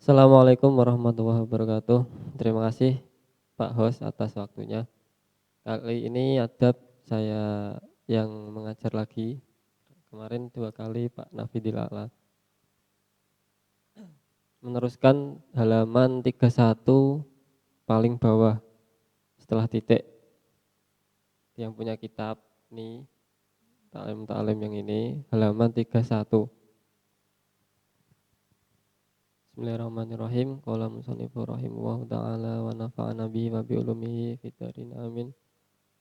Assalamualaikum warahmatullahi wabarakatuh. Terima kasih Pak Host atas waktunya. Kali ini adab saya yang mengajar lagi. Kemarin 2 kali Pak Nafidil A'la. Meneruskan halaman 31 paling bawah setelah titik. Yang punya kitab nih, Ta'lim yang ini, halaman 31. Bismillahirrahmanirrahim. Qala musannifu rahimahullahu ta'ala wa nafa'ana bihi wa bi ulumihi fid dharin amin.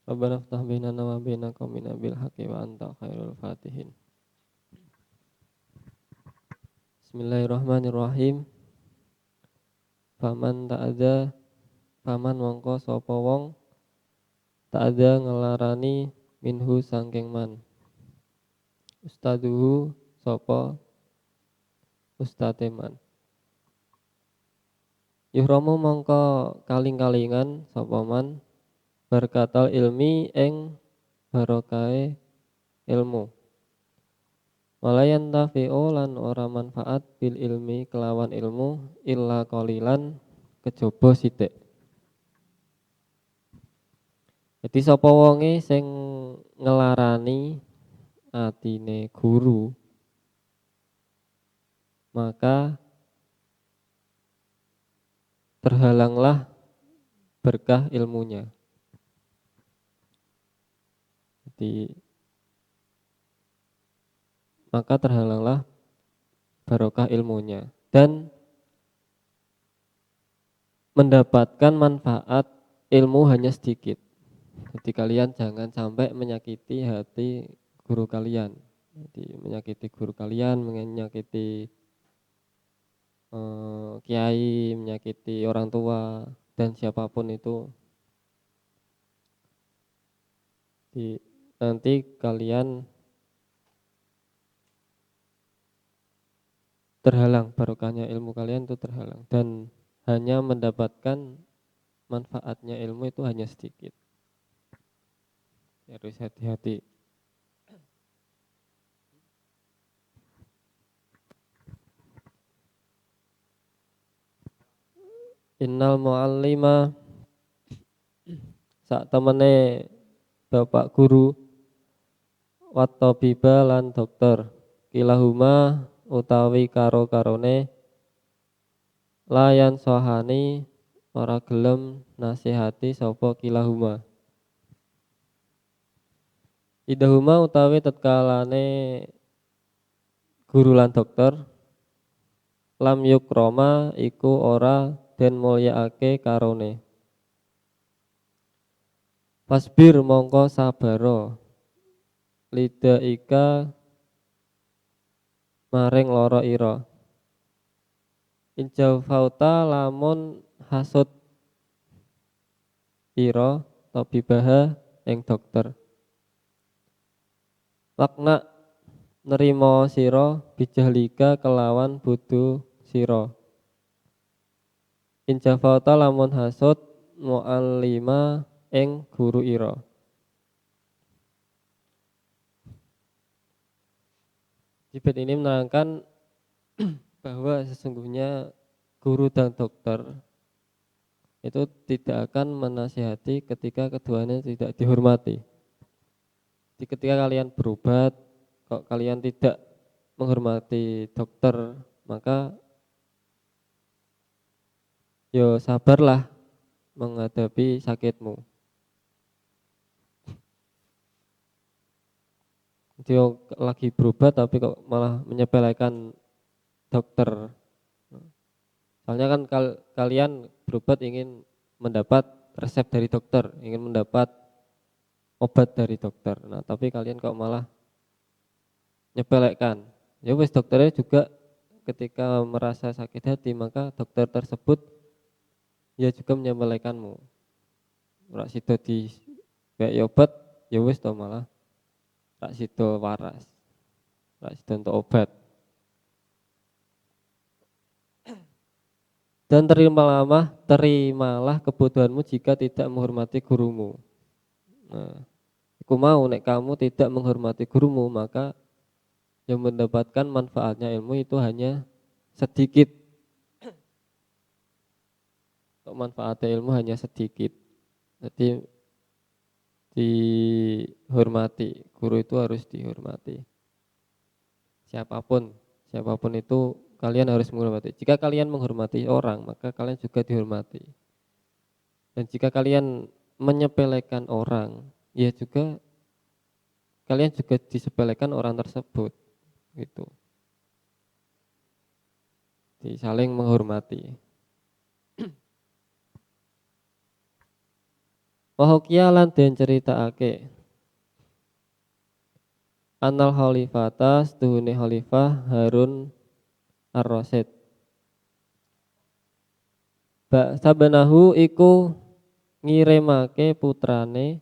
Rabbana ftah bainana wa baina qaumina bil haqqi wa anta khairul fatihin. Bismillahirrahmanirrahim. Faman ta'adza, faman mongko sapa wong ta'adza ngelarani minhu sangking man. Ustaduhu sapa ustate man. Yuhramu mongko kaling-kalingan sapa man berkatal ilmi ing barokahe ilmu. Walayan tafi'u lan ora manfaat bil ilmi kelawan ilmu illa qalilan kejaba sithik. Jadi sapa wonge sing ngelarani atine guru maka terhalanglah berkah ilmunya. Jadi maka terhalanglah barokah ilmunya dan mendapatkan manfaat ilmu hanya sedikit. Jadi kalian jangan sampai menyakiti hati guru kalian. Jadi menyakiti guru kalian, menyakiti kiai, menyakiti orang tua dan siapapun itu. Jadi nanti kalian terhalang, barokahnya ilmu kalian itu terhalang dan hanya mendapatkan manfaatnya ilmu itu hanya sedikit. Harus hati-hati. Innal muallima sak temene bapak guru wat tabiba lan dokter kilahuma utawi karo-karone layan sohani ora gelem nasihati sapa kilahuma. Idahuma utawi tetkalane guru lan dokter lam yukroma iku ora den mulyaake karone. Pasbir mongko sabaro lida ika maring loro ira. Injau fauta lamun hasud ira tabibaha ing dokter. Lakna nerima sira bijahlika kelawan bodho sira. Injafauta lamun hasud muallima ing guru ira. Jibet ini menerangkan bahwa sesungguhnya guru dan dokter itu tidak akan menasihati ketika keduanya tidak dihormati. Jadi ketika kalian berobat, kok kalian tidak menghormati dokter, maka yo sabarlah menghadapi sakitmu. Dia lagi berobat tapi kok malah menyepelekan dokter. Soalnya kan kalian berobat ingin mendapat resep dari dokter, ingin mendapat obat dari dokter. Nah, tapi kalian kok malah nyepelekan. Ya wis dokternya juga ketika merasa sakit hati maka dokter tersebut ya juga menyepelekanmu. Ora sida di kayak obat ya wis to malah rak sido waras, rak sido untuk obat. Dan terimalah kebutuhanmu jika tidak menghormati gurumu. Nah, aku mau nek kamu tidak menghormati gurumu maka yang mendapatkan manfaatnya ilmu itu hanya sedikit. manfaat ilmu hanya sedikit. Jadi dihormati, guru itu harus dihormati. Siapapun itu kalian harus menghormati. Jika kalian menghormati orang, maka kalian juga dihormati. Dan jika kalian menyepelekan orang, ya juga kalian juga disepelekan orang tersebut. Gitu. Saling menghormati. Wahukia lan den ceritakake Anal khalifata setuhune khalifah Harun Ar-Rasyid. Sabenahu iku ngirimake putrane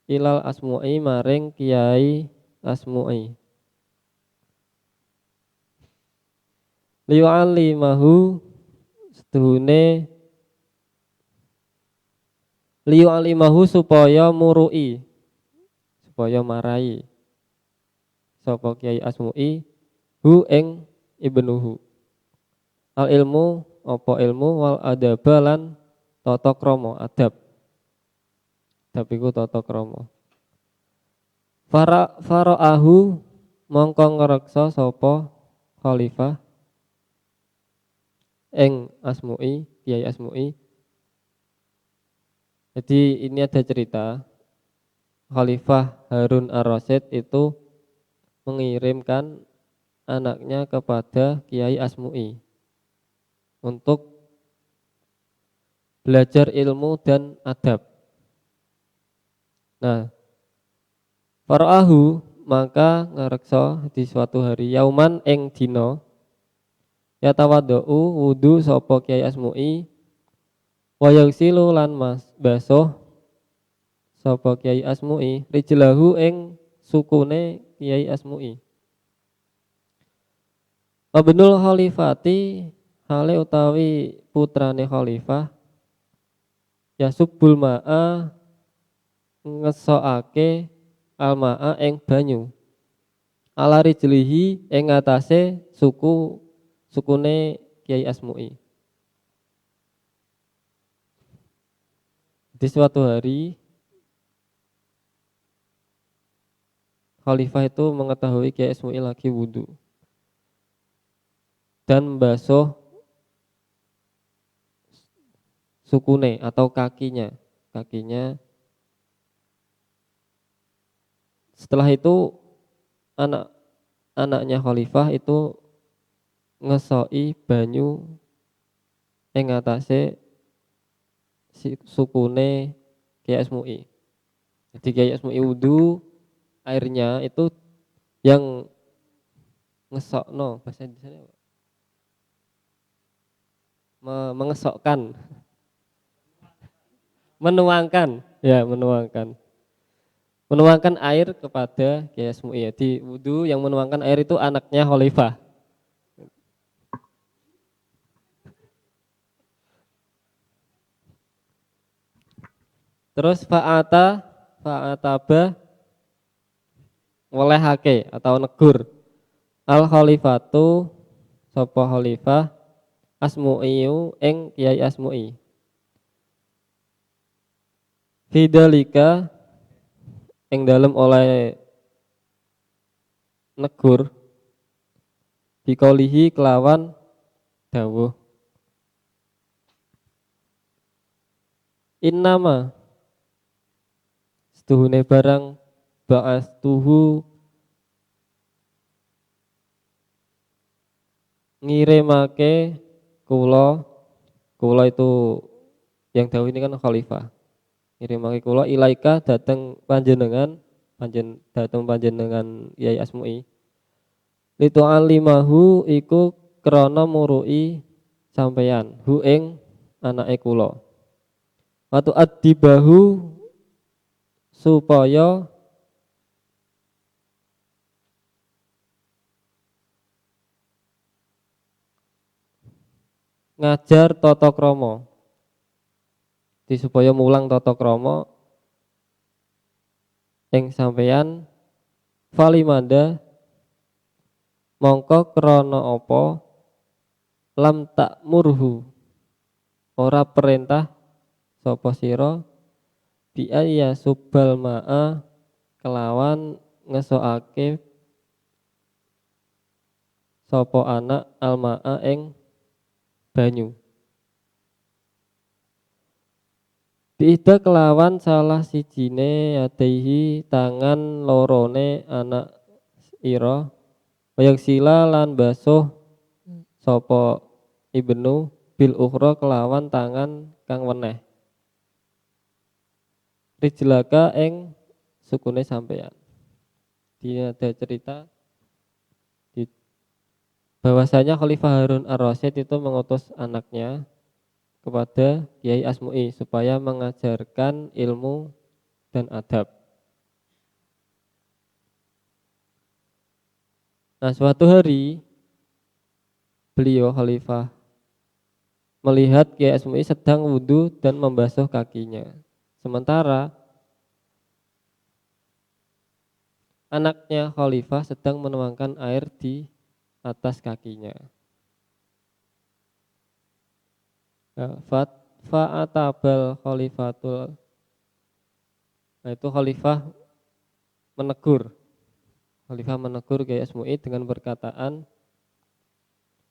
ilal Asmu'i maring Kiai Asmu'i. Liyu'allimahu setuhune liyu'allimahu supaya murui, supaya marai sapa Kiai Asmu'i hu ing ibnuhu al ilmu apa ilmu wal adaba lan tata krama adab iku tata krama faraahu mongko ngreksa sapa khalifah ing Asmu'i Kiai Asmu'i. Jadi ini ada cerita Khalifah Harun Ar-Rasyid itu mengirimkan anaknya kepada Kiai Asmu'i untuk belajar ilmu dan adab. Nah, faraahu maka ngareksa di suatu hari yauman ing dina yatawaddu wudu sapa Kiai Asmu'i wa yaghsilu lan basuh sapa Kiai Asmu'i rijlahu ing sukune Kiai Asmu'i. Abnul Khalifati hale utawi putrane khalifah yasubbul ma'a ngesokake alma'a ing banyu ala rijlihi ing atase sukune Kiai Asmu'i. Di suatu hari khalifah itu mengetahui Kiai Asmu'i lagi wudu dan membasuh sukune atau kakinya. Setelah itu anaknya khalifah itu ngesoi banyu ing atase sukune Kiai Asmu'i. Jadi Kiai Asmu'i wudu, airnya itu yang ngesokno, bahasa Indonesia apa? Mengesokkan, menuangkan air kepada Kiai Asmu'i. Jadi wudu yang menuangkan air itu anaknya khalifah. Terus fa'ataba olehake atau negur al khalifatu sapa khalifah Asmu'iyu ing Kiai Asmu'i. Fidalika ing dalem oleh negur bikaulihi kelawan dawuh innama setuhune barang ba'astuhu ngirimake kula itu yang dawuh ini kan khalifah. Ngirimake kula ilaika dateng panjenengan Kiai Asmu'i. Litu alimahu iku krana murui sampeyan hu ing anake kula. Watu adibahu supaya ngajar tata krama. Supaya mulang tata krama ing sampeyan falimanda mongko krana apa lam tak murhu ora perintah sapa sira bi ayya subbal ma'a kelawan ngesokake sapa anak almaa ing banyu. Biida kelawan salah sijine yadaihi tangan lorone anak ira wayang sila lan basuh sapa ibnu bil ukhra kelawan tangan kang weneh. Rijlaka ing sukune sampeyan. Dia ada cerita di bahwasanya Khalifah Harun Ar-Rasyid itu mengutus anaknya kepada Kiai Asmu'i supaya mengajarkan ilmu dan adab. Nah, suatu hari beliau Khalifah melihat Kiai Asmu'i sedang wudhu dan membasuh kakinya. Sementara anaknya Khalifah sedang menuangkan air di atas kakinya. Fa'atabal khalifatul. Nah, itu Khalifah menegur. Khalifah menegur Kiai Asmu'i dengan perkataan,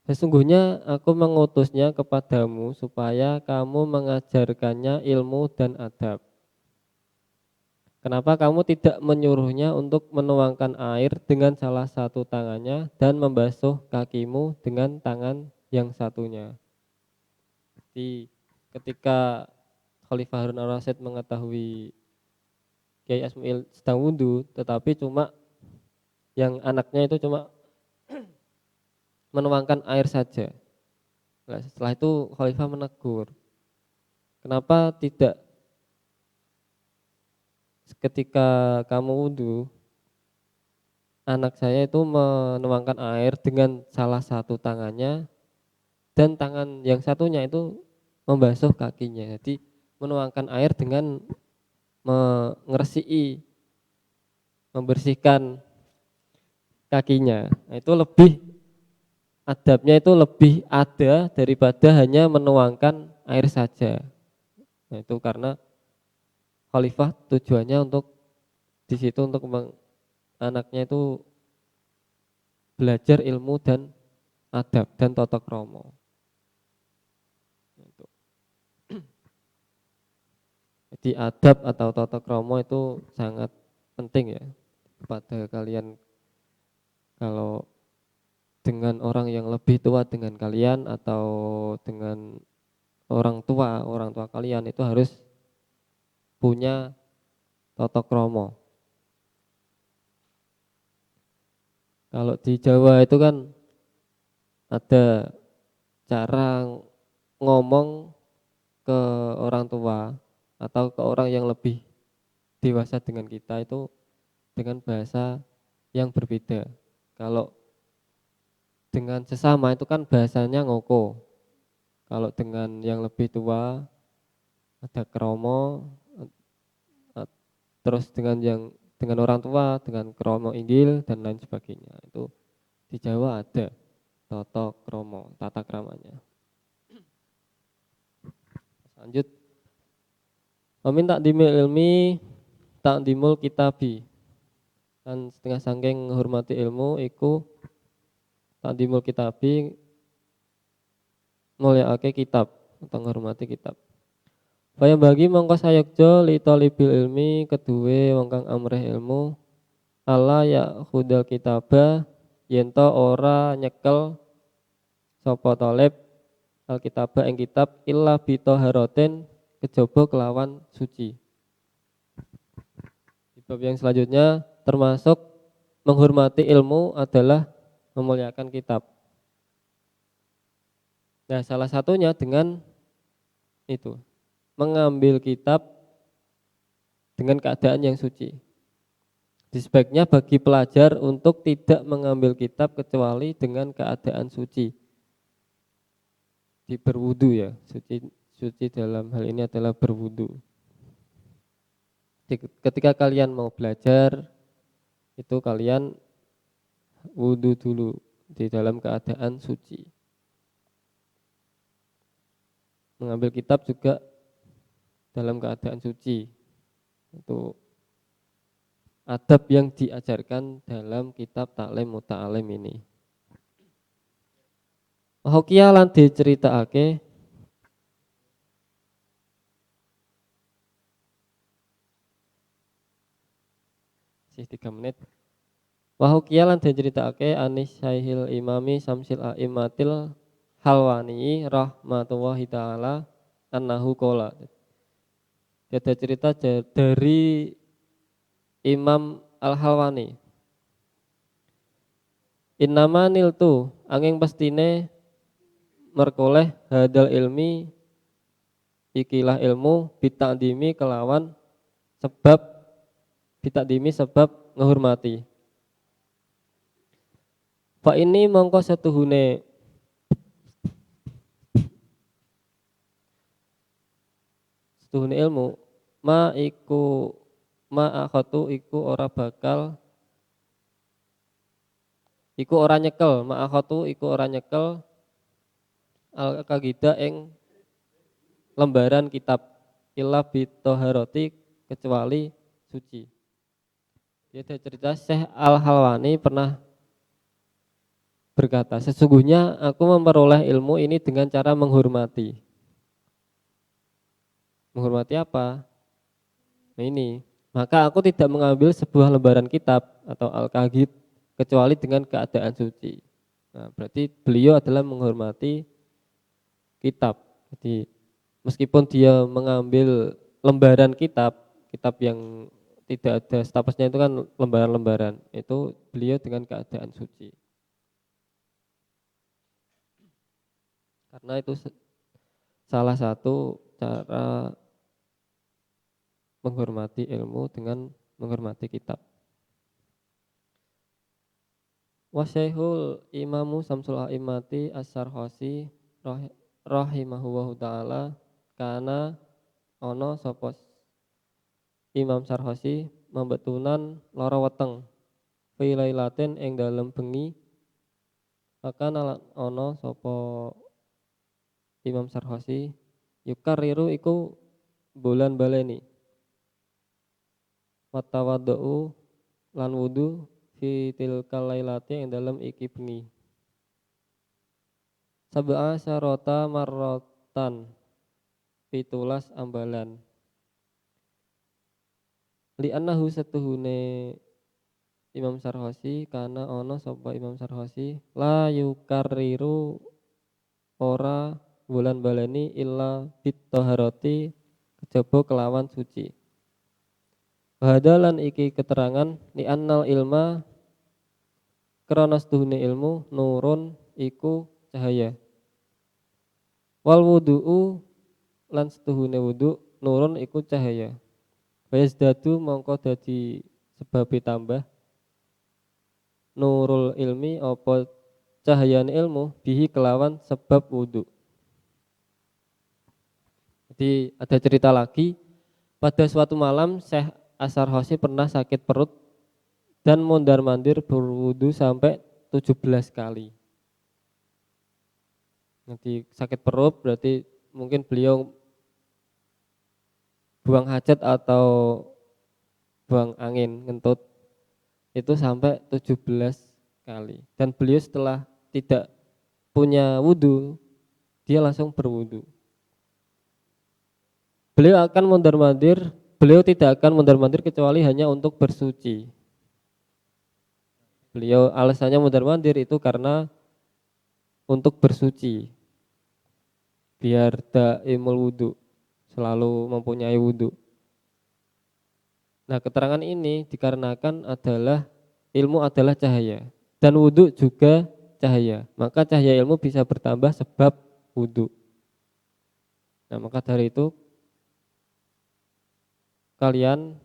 sesungguhnya aku mengutusnya kepadamu supaya kamu mengajarkannya ilmu dan adab. Kenapa kamu tidak menyuruhnya untuk menuangkan air dengan salah satu tangannya dan membasuh kakimu dengan tangan yang satunya? Jadi ketika Khalifah Harun Ar-Rasyid mengetahui Kiai Asmu'il sedang wudhu, tetapi cuma yang anaknya itu cuma menuangkan air saja. Nah, setelah itu Khalifah menegur, kenapa tidak ketika kamu wudhu, anak saya itu menuangkan air dengan salah satu tangannya dan tangan yang satunya itu membasuh kakinya. Jadi menuangkan air dengan mengersii, membersihkan kakinya. Nah, itu lebih adabnya itu lebih ada daripada hanya menuangkan air saja. Nah, itu karena Khalifah tujuannya untuk di situ untuk anaknya itu belajar ilmu dan adab dan tata krama. Jadi adab atau tata krama itu sangat penting ya kepada kalian. Kalau dengan orang yang lebih tua dengan kalian atau dengan orang tua kalian itu harus punya tata krama. Kalau di Jawa itu kan ada cara ngomong ke orang tua atau ke orang yang lebih dewasa dengan kita itu dengan bahasa yang berbeda. Kalau dengan sesama itu kan bahasanya ngoko. Kalau dengan yang lebih tua ada kromo, terus dengan orang tua dengan kromo inggil dan lain sebagainya. Itu di Jawa ada tata kromo, tata kramanya. Lanjut. Meminta dimil ilmi tak dimul kitabi. Dan setengah sangking menghormati ilmu iku tak dimul kitabi mulyakake kitab atau menghormati kitab. Faya bagi mongko sayekjo li talibil ilmi kedue wong kang amrih ilmu ala ya khudal kitaba yento ora nyekel sapa talib alkitaba ing kitab illa bi taharatin kejaba kelawan suci. Di bab yang selanjutnya termasuk menghormati ilmu adalah memuliakan kitab. Nah, salah satunya dengan itu mengambil kitab dengan keadaan yang suci. Sebaiknya bagi pelajar untuk tidak mengambil kitab kecuali dengan keadaan suci. Di berwudu ya, suci dalam hal ini adalah berwudu. Ketika kalian mau belajar, itu kalian wudu dulu di dalam keadaan suci. mengambil kitab juga dalam keadaan suci. Itu adab yang diajarkan dalam kitab Ta'lim Muta'alim ini. Hokiya lan diceritakake sih 3 menit. Hokiya lan diceritakake anis Syaihil Imami Samsil A'immatil Halwani rahmatullahi taala annahu qala. Ada cerita dari Imam Al-Halwani. Innama niltu angin pastine merkoleh hadal ilmi ikilah ilmu bita'dimi kelawan sebab bita'dimi sebab ngehormati. Fa ini mongko setuhune ilmu ma akhatu iku ora bakal iku ora nyekel ma akhatu iku ora nyekel al kagida ing lembaran kitab illa bitoharoti kecuali suci. Dia cerita Syekh Al-Halwani pernah berkata, sesungguhnya aku memperoleh ilmu ini dengan cara menghormati. Menghormati apa? Nah ini, maka aku tidak mengambil sebuah lembaran kitab atau al-kagid kecuali dengan keadaan suci. Nah, berarti beliau adalah menghormati kitab. Jadi meskipun dia mengambil lembaran kitab yang tidak ada statusnya itu kan lembaran-lembaran, itu beliau dengan keadaan suci. Karena itu salah satu cara menghormati ilmu dengan menghormati kitab. Wasyaikhul Imamu Samsul A'immati As-Sarhosi rahimahullahu ta'ala kana ono sapa Imam Sarhosi membetunan lara weteng fi lailatin ing dalem bengi maka ono sapa Imam Sarhosi yukariru iku bulan baleni watawadhu lan wudu fi tilkal lailati ing dalem iki bengi sab'a syarota marrotan pitulas ambalan li annahu setuhune Imam Sarhosi karena ono sapa Imam Sarhosi la yukariru ora bulan baleni illa bitoharoti kejaba kelawan suci. Hadalan iki keterangan li annal ilma krana setuhune ilmu nurun iku cahaya. Wal wudu'u lan setuhune wudu nurun iku cahaya. Wayazdadu mongko dadi sebab tambah nurul ilmi apa cahayane ilmu bihi kelawan sebab wudu. Jadi ada cerita lagi pada suatu malam Syekh As-Sarhosi pernah sakit perut dan mondar-mandir berwudu sampai 17 kali. Nanti sakit perut berarti mungkin beliau buang hajat atau buang angin ngentut itu sampai 17 kali. Dan beliau setelah tidak punya wudu dia langsung berwudu. Beliau tidak akan mondar-mandir kecuali hanya untuk bersuci. Beliau alasannya mondar-mandir itu karena untuk bersuci. Biar daimul wudu, selalu mempunyai wudu. Nah, keterangan ini dikarenakan ilmu adalah cahaya dan wudu juga cahaya. Maka cahaya ilmu bisa bertambah sebab wudu. Nah, maka dari itu kalian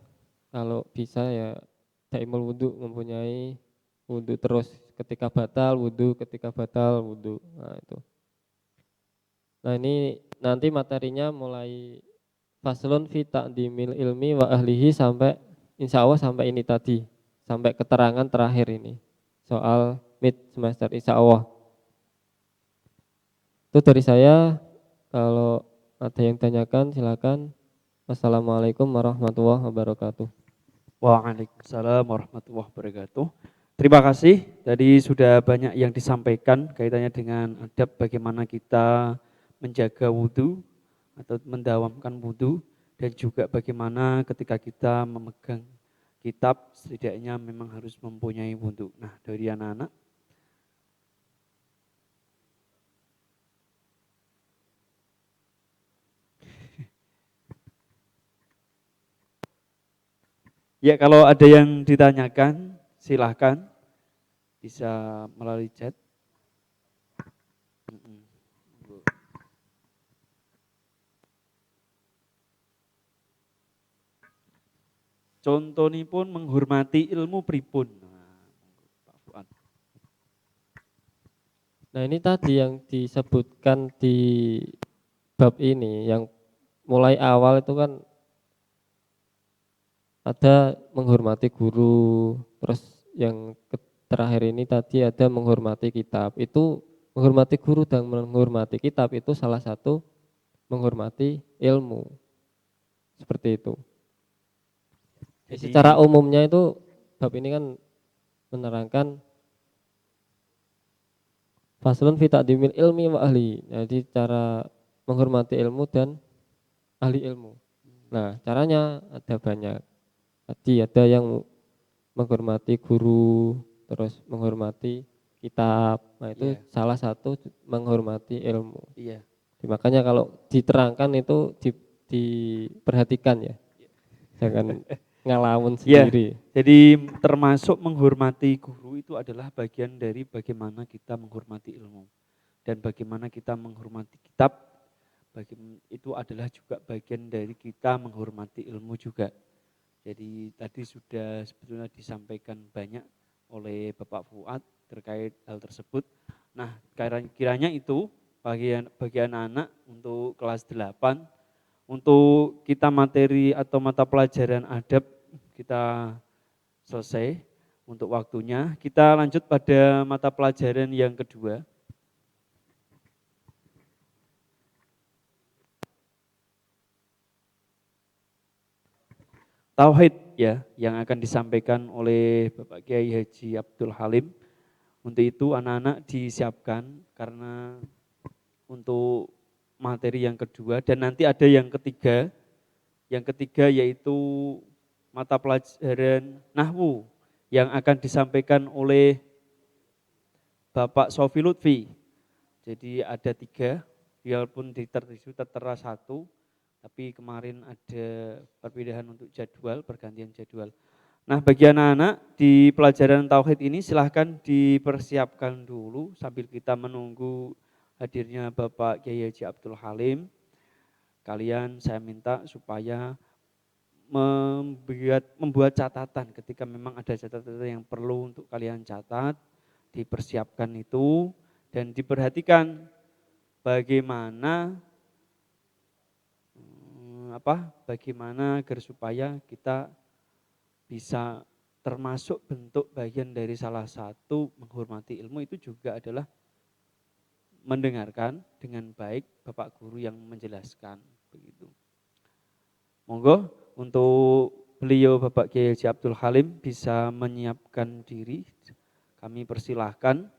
kalau bisa ya daimul wudu, mempunyai wudu terus ketika batal wudu, Nah, itu. Nah, ini nanti materinya mulai faslun fi ta'dimil ilmi wa ahlihi sampai insya Allah sampai ini tadi, sampai keterangan terakhir ini soal mid semester insya Allah. Itu dari saya. Kalau ada yang tanyakan silakan. Wassalamualaikum warahmatullahi wabarakatuh. Waalaikumsalam warahmatullahi wabarakatuh. Terima kasih, tadi sudah banyak yang disampaikan kaitannya dengan adab bagaimana kita menjaga wudhu atau mendawamkan wudhu, dan juga bagaimana ketika kita memegang kitab setidaknya memang harus mempunyai wudhu. Nah, dari anak-anak, ya kalau ada yang ditanyakan silahkan bisa melalui chat. Contohnya pun menghormati ilmu pripun. Nah ini tadi yang disebutkan di bab ini, yang mulai awal itu kan ada menghormati guru, terus yang terakhir ini tadi ada menghormati kitab. Itu menghormati guru dan menghormati kitab itu salah satu menghormati ilmu. Seperti itu. Jadi, secara umumnya itu bab ini kan menerangkan faslun fi taqdimil ilmi wa ahli. Jadi cara menghormati ilmu dan ahli ilmu. Nah, caranya ada banyak. Tadi ada yang menghormati guru, terus menghormati kitab. Nah, itu salah satu menghormati ilmu. Iya. Makanya kalau diterangkan itu diperhatikan ya. Jangan ngelamun sendiri. Jadi termasuk menghormati guru itu adalah bagian dari bagaimana kita menghormati ilmu. Dan bagaimana kita menghormati kitab, itu adalah juga bagian dari kita menghormati ilmu juga. Jadi tadi sudah sebetulnya disampaikan banyak oleh Bapak Fuad terkait hal tersebut. Nah, kiranya itu bagi anak-anak untuk kelas 8, untuk kita materi atau mata pelajaran adab kita selesai untuk waktunya. Kita lanjut pada mata pelajaran yang kedua. Tauhid ya, yang akan disampaikan oleh Bapak Kiai Haji Abdul Halim. Untuk itu anak-anak disiapkan karena untuk materi yang kedua, dan nanti ada yang ketiga. Yang ketiga yaitu mata pelajaran Nahwu yang akan disampaikan oleh Bapak Sofi Lutfi. Jadi ada 3, walaupun tertera 1, tapi kemarin ada perbedaan untuk jadwal, pergantian jadwal. Nah, bagi anak-anak di pelajaran Tauhid ini silahkan dipersiapkan dulu sambil kita menunggu hadirnya Bapak Kiai Haji Abdul Halim. Kalian saya minta supaya membuat catatan ketika memang ada catatan yang perlu untuk kalian catat, dipersiapkan itu dan diperhatikan bagaimana agar supaya kita bisa termasuk bentuk bagian dari salah satu menghormati ilmu itu juga adalah mendengarkan dengan baik Bapak Guru yang menjelaskan begitu. Monggo untuk beliau Bapak Kiai Haji Abdul Halim bisa menyiapkan diri. Kami persilahkan